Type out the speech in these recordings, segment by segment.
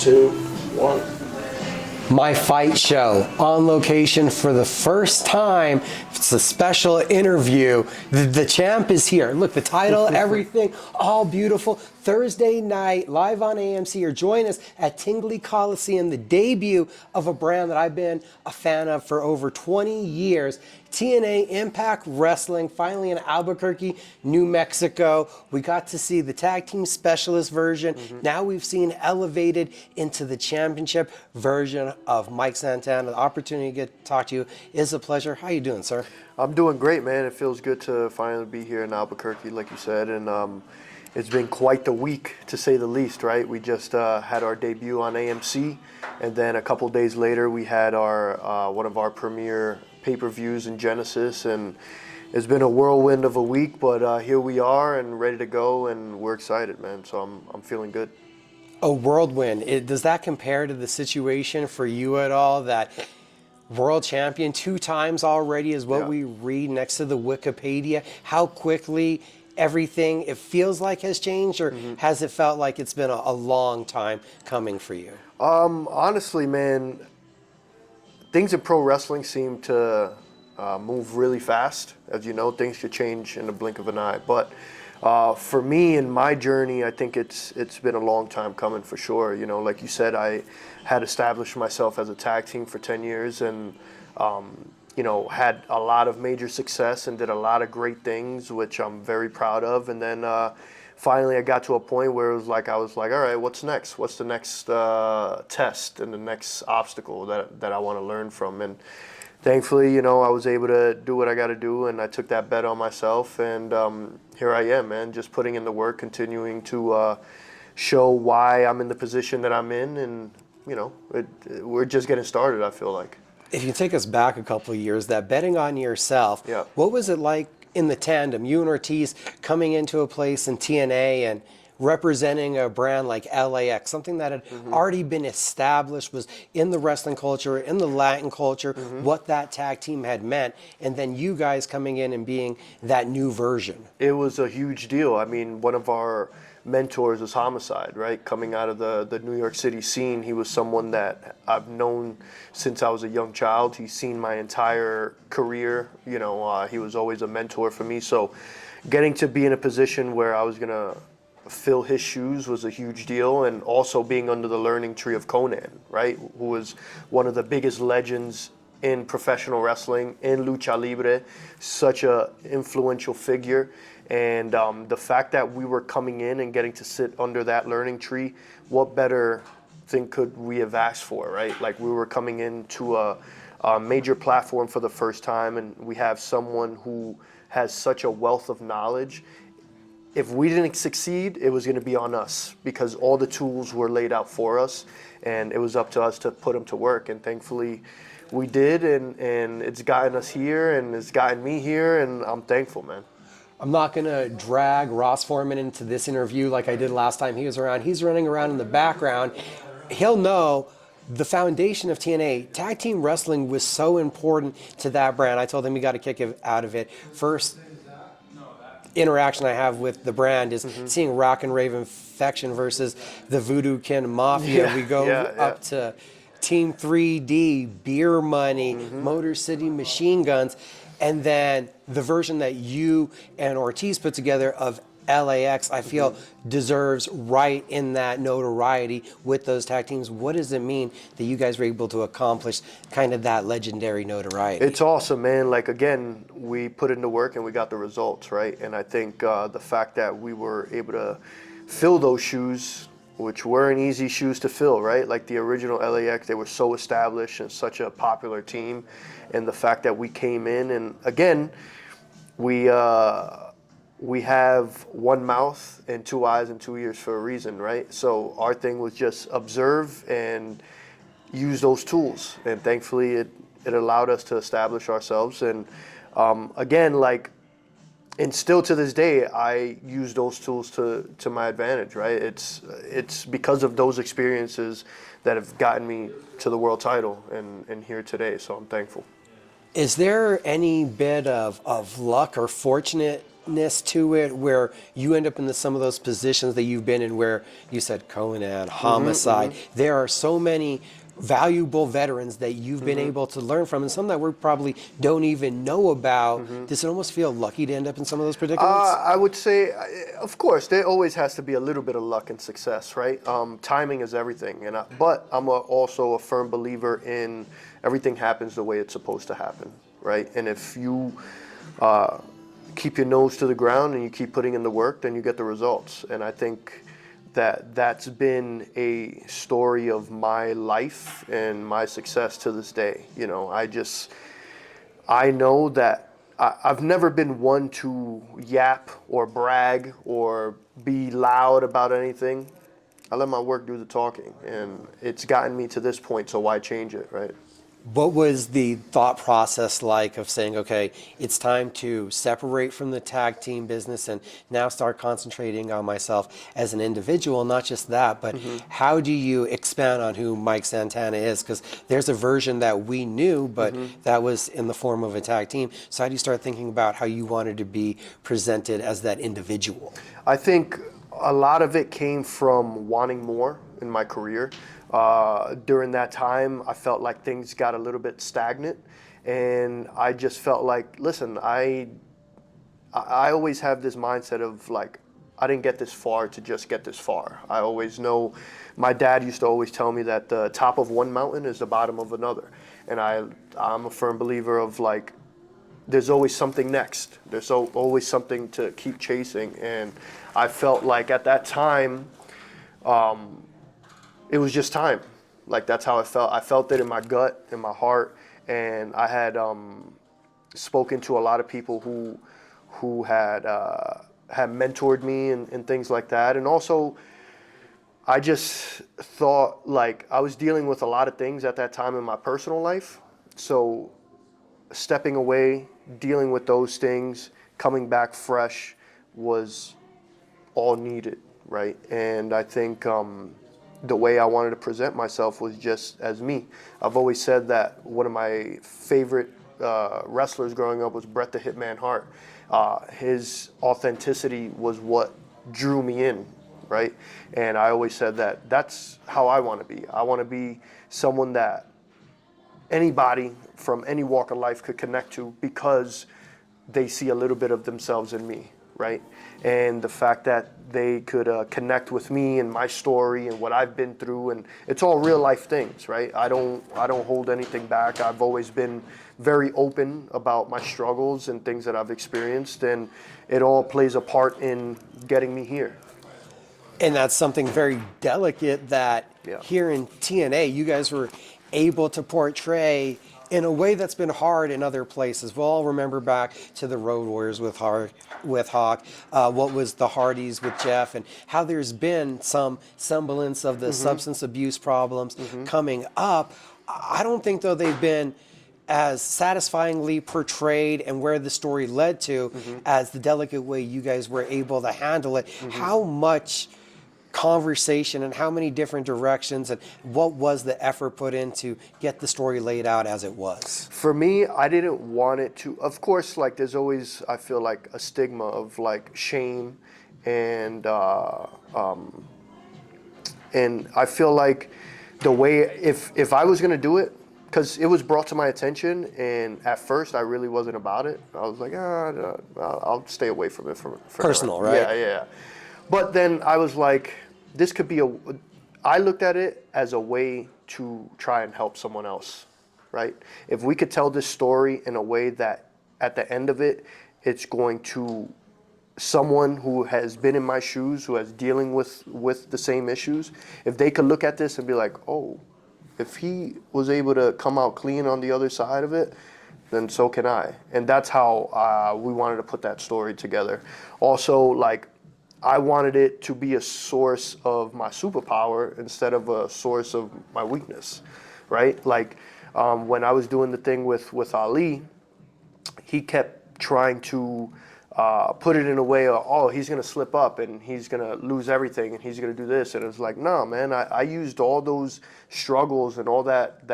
2, 1. My Fight Show on location for the first time. It's a special interview. The champ is here. Look, the title, everything, all beautiful. Thursday night, live on AMC, or join us at Tingley Coliseum, the debut of a brand that I've been a fan of for over 20 years. TNA Impact Wrestling, finally in Albuquerque, New Mexico. We got to see the tag team specialist version. Now we've seen elevated into the championship version of Mike Santana. The opportunity to get to talk to you is a pleasure. How you doing, sir? I'm doing great, man. It feels good to finally be here in Albuquerque, like you said, and it's been quite the week, to say the least, right? We just had our debut on AMC, and then a couple days later we had our one of our premier pay-per-views in Genesis, and it's been a whirlwind of a week, but here we are and ready to go, and we're excited, man. So I'm feeling good. A whirlwind. Does that compare to the situation for you at all? That world champion 2 times already is what we read next to the Wikipedia. How quickly everything, it feels like, has changed, or has it felt like it's been a long time coming for you? Honestly, man, things in pro wrestling seem to move really fast. As you know, things could change in the blink of an eye. But for me, in my journey, I think it's been a long time coming for sure. You know, like you said, I had established myself as a tag team for 10 years and, you know, had a lot of major success and did a lot of great things, which I'm very proud of. And then finally I got to a point where it was like, I was like, all right, what's next? What's the next test and the next obstacle that I want to learn from? And thankfully, you know, I was able to do what I got to do, and I took that bet on myself, and here I am, man, just putting in the work, continuing to show why I'm in the position that I'm in, and, you know, we're just getting started, I feel like. If you take us back a couple of years, that betting on yourself, what was it like in the tandem, you and Ortiz coming into a place in TNA and representing a brand like LAX, something that had already been established, was in the wrestling culture, in the Latin culture, what that tag team had meant, and then you guys coming in and being that new version? It was a huge deal. I mean, one of our mentors was Homicide, right? Coming out of the New York City scene, he was someone that I've known since I was a young child. He's seen my entire career. You know, he was always a mentor for me. So getting to be in a position where I was going to fill his shoes was a huge deal, and also being under the learning tree of Conan, right, who was one of the biggest legends in professional wrestling, in lucha libre, such a influential figure. And the fact that we were coming in and getting to sit under that learning tree, what better thing could we have asked for, right? Like, we were coming into a major platform for the first time, and we have someone who has such a wealth of knowledge. If we didn't succeed, it was going to be on us, because all the tools were laid out for us, and it was up to us to put them to work. And thankfully we did, and it's gotten us here, and it's gotten me here, and I'm thankful, man. I'm not going to drag Ross Foreman into this interview like I did last time he was around. He's running around in the background. He'll know the foundation of TNA. Tag team wrestling was so important to that brand. I told him he got a kick out of it. First interaction I have with the brand is seeing Rock and Rave Infection versus the Voodoo Kin Mafia. We go up to Team 3D, Beer Money, Motor City Machine Guns, and then the version that you and Ortiz put together of LAX, I feel deserves right in that notoriety with those tag teams. What does it mean that you guys were able to accomplish kind of that legendary notoriety? It's awesome, man. Like, again, we put in the work and we got the results, right? And I think the fact that we were able to fill those shoes, which weren't easy shoes to fill, right? Like the original LAX, they were so established and such a popular team. And the fact that we came in, and again, we have one mouth and 2 eyes and 2 ears for a reason, right? So our thing was just observe and use those tools. And thankfully it allowed us to establish ourselves. And again, like, and still to this day, I use those tools to my advantage, right? It's because of those experiences that have gotten me to the world title and here today. So I'm thankful. Is there any bit of luck or fortunate to it where you end up in some of those positions that you've been in where you said Conan, Homicide. There are so many valuable veterans that you've been able to learn from and some that we probably don't even know about. Does it almost feel lucky to end up in some of those predicaments? I would say, of course, there always has to be a little bit of luck and success, right? Timing is everything, but I'm also a firm believer in everything happens the way it's supposed to happen, right? And if you keep your nose to the ground and you keep putting in the work, then you get the results. And I think that's been a story of my life and my success to this day. You know, I know that I've never been one to yap or brag or be loud about anything. I let my work do the talking, and it's gotten me to this point, so why change it, right? What was the thought process like of saying, okay, it's time to separate from the tag team business and now start concentrating on myself as an individual? Not just that, but how do you expand on who Mike Santana is? Because there's a version that we knew, but that was in the form of a tag team. So how do you start thinking about how you wanted to be presented as that individual? I think a lot of it came from wanting more in my career. During that time, I felt like things got a little bit stagnant, and I just felt like, listen, I always have this mindset of like, I didn't get this far to just get this far. I always know, my dad used to always tell me that the top of one mountain is the bottom of another, and I'm a firm believer of like, there's always something next. There's always something to keep chasing, and I felt like at that time, it was just time. Like, that's how I felt. I felt it in my gut, in my heart, and I had spoken to a lot of people who had mentored me and things like that. And also, I just thought like I was dealing with a lot of things at that time in my personal life. So stepping away, dealing with those things, coming back fresh was all needed, right? And I think the way I wanted to present myself was just as me. I've always said that one of my favorite wrestlers growing up was Bret the Hitman Hart. His authenticity was what drew me in, right? And I always said that that's how I want to be. I want to be someone that anybody from any walk of life could connect to because they see a little bit of themselves in me, right? And the fact that they could connect with me and my story and what I've been through, and it's all real life things, right? I don't hold anything back. I've always been very open about my struggles and things that I've experienced, and it all plays a part in getting me here. And that's something very delicate that here in TNA, you guys were able to portray in a way that's been hard in other places. We'll all remember back to the Road Warriors with Hawk, what was the Hardys with Jeff, and how there's been some semblance of the substance abuse problems coming up. I don't think, though, they've been as satisfyingly portrayed and where the story led to as the delicate way you guys were able to handle it. How much conversation and how many different directions and what was the effort put in to get the story laid out as it was? For me, I didn't want it to, of course, like there's always, I feel like a stigma of like shame and I feel like the way, if I was gonna do it, because it was brought to my attention, and at first I really wasn't about it. I was like, I'll stay away from it for Personal, now. right? Yeah. But then I was like, this could be I looked at it as a way to try and help someone else, right? If we could tell this story in a way that at the end of it, it's going to someone who has been in my shoes, who is dealing with the same issues, if they could look at this and be like, oh, if he was able to come out clean on the other side of it, then so can I. And that's how we wanted to put that story together. Also, like, I wanted it to be a source of my superpower instead of a source of my weakness, right? Like, when I was doing the thing with Ali, he kept trying to put it in a way of, oh, he's going to slip up and he's going to lose everything and he's going to do this. And it was like, no, man, I used all those struggles and all that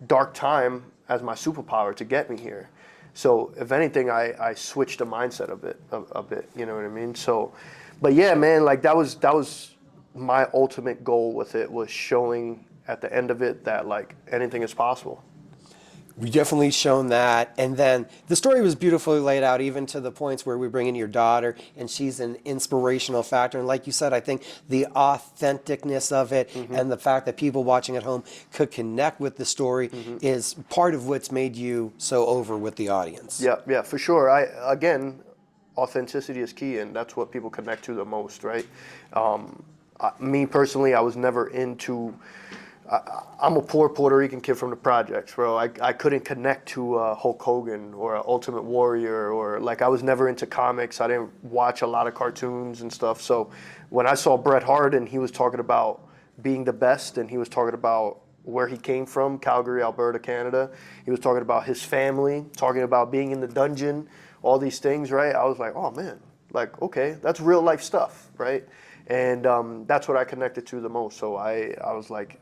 dark time as my superpower to get me here. So if anything, I switched the mindset of it a bit. You know what I mean? So, but yeah, man, like that was my ultimate goal with it, was showing at the end of it that like anything is possible. We definitely shown that, and then the story was beautifully laid out, even to the points where we bring in your daughter, and she's an inspirational factor. And like you said, I think the authenticness of it and the fact that people watching at home could connect with the story is part of what's made you so over with the audience. Yeah, for sure. Again, authenticity is key, and that's what people connect to the most, right? Me personally, I was never into. I'm a poor Puerto Rican kid from the projects, bro. I couldn't connect to Hulk Hogan or Ultimate Warrior, or like I was never into comics. I didn't watch a lot of cartoons and stuff. So when I saw Bret Hart and he was talking about being the best, and he was talking about where he came from, Calgary, Alberta, Canada. He was talking about his family, talking about being in the dungeon, all these things, right? I was like, oh man, like, okay, that's real life stuff, right? And that's what I connected to the most. So I was like,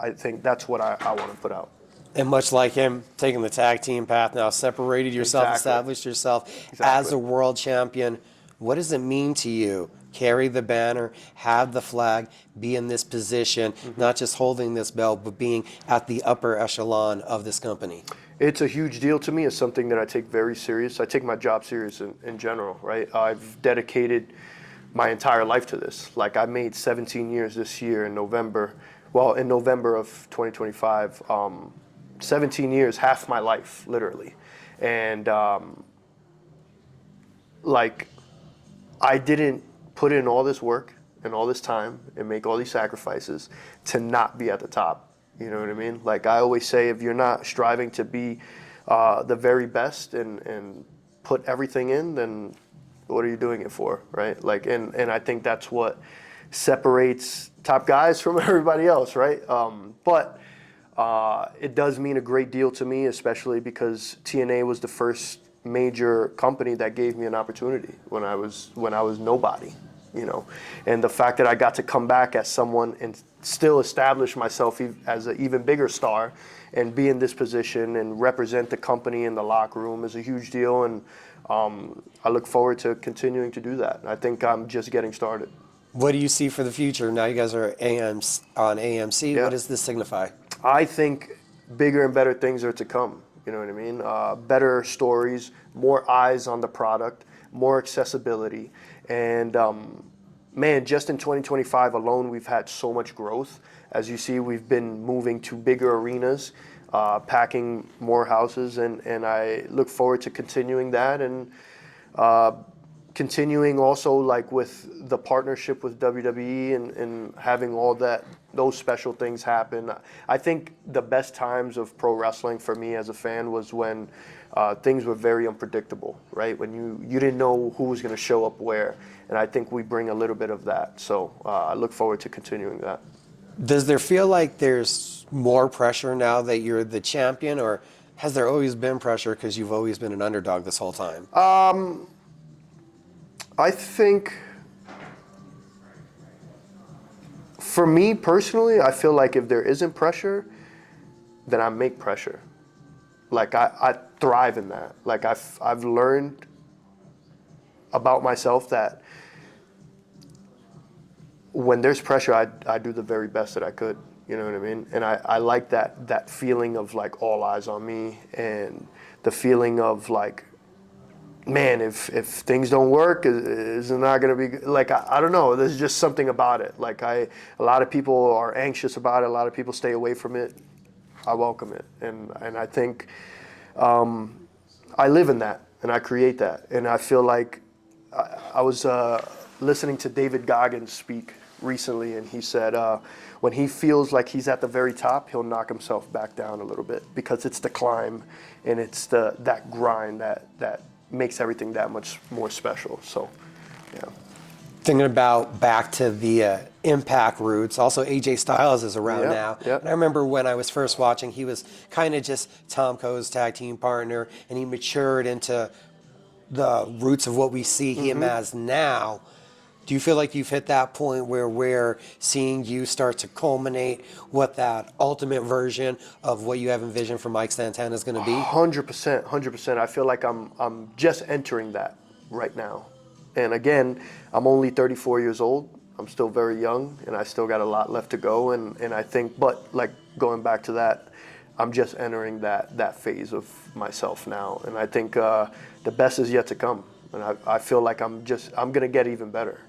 I think that's what I want to put out. And much like him, taking the tag team path now, separated yourself, established yourself as a world champion. What does it mean to you? Carry the banner, have the flag, be in this position, not just holding this belt, but being at the upper echelon of this company. It's a huge deal to me. It's something that I take very serious. I take my job serious in general, right? I've dedicated my entire life to this. Like I made 17 years this year in November. Well, in November of 2025, 17 years, half my life, literally. And like, I didn't put in all this work and all this time and make all these sacrifices to not be at the top. You know what I mean? Like I always say, if you're not striving to be the very best and put everything in, then what are you doing it for, right? Like, and I think that's what separates top guys from everybody else, right? But it does mean a great deal to me, especially because TNA was the first major company that gave me an opportunity when I was nobody, you know. And the fact that I got to come back as someone and still establish myself as an even bigger star and be in this position and represent the company in the locker room is a huge deal. And I look forward to continuing to do that. I think I'm just getting started. What do you see for the future? Now you guys are on AMC. Yeah. What does this signify? I think bigger and better things are to come. You know what I mean? Better stories, more eyes on the product, more accessibility. And man, just in 2025 alone, we've had so much growth. As you see, we've been moving to bigger arenas, packing more houses, and I look forward to continuing that and continuing also like with the partnership with WWE and having all those special things happen. I think the best times of pro wrestling for me as a fan was when things were very unpredictable, right? When you didn't know who was going to show up where. And I think we bring a little bit of that. So I look forward to continuing that. Does there feel like there's more pressure now that you're the champion, or has there always been pressure because you've always been an underdog this whole time? I think, for me personally, I feel like if there isn't pressure, then I make pressure. Like I thrive in that. Like I've learned about myself that when there's pressure, I do the very best that I could. You know what I mean? And I like that feeling of like all eyes on me, and the feeling of like, man, if things don't work, is it not going to be like, I don't know. There's just something about it. Like a lot of people are anxious about it. A lot of people stay away from it. I welcome it. And I think I live in that and I create that. And I feel like I was listening to David Goggins speak recently, and he said when he feels like he's at the very top, he'll knock himself back down a little bit, because it's the climb and it's that grind that makes everything that much more special. So, yeah. Thinking about back to the Impact roots, also AJ Styles is around now. Yep. And I remember when I was first watching, he was kind of just Tom Coe's tag team partner, and he matured into the roots of what we see him as now. Do you feel like you've hit that point where we're seeing you start to culminate what that ultimate version of what you have envisioned for Mike Santana is going to be? 100%, 100%. I feel like I'm just entering that right now. And again, I'm only 34 years old. I'm still very young, and I still got a lot left to go. And I think, but like going back to that, I'm just entering that phase of myself now. And I think the best is yet to come. And I feel like I'm going to get even better.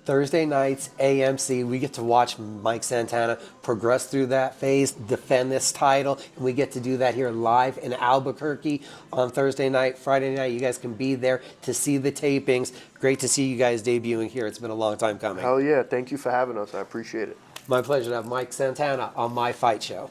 Thursday nights, AMC, we get to watch Mike Santana progress through that phase, defend this title, and we get to do that here live in Albuquerque on Thursday night. Friday night, you guys can be there to see the tapings. Great to see you guys debuting here. It's been a long time coming. Hell yeah. Thank you for having us. I appreciate it. My pleasure to have Mike Santana on My Fight Show.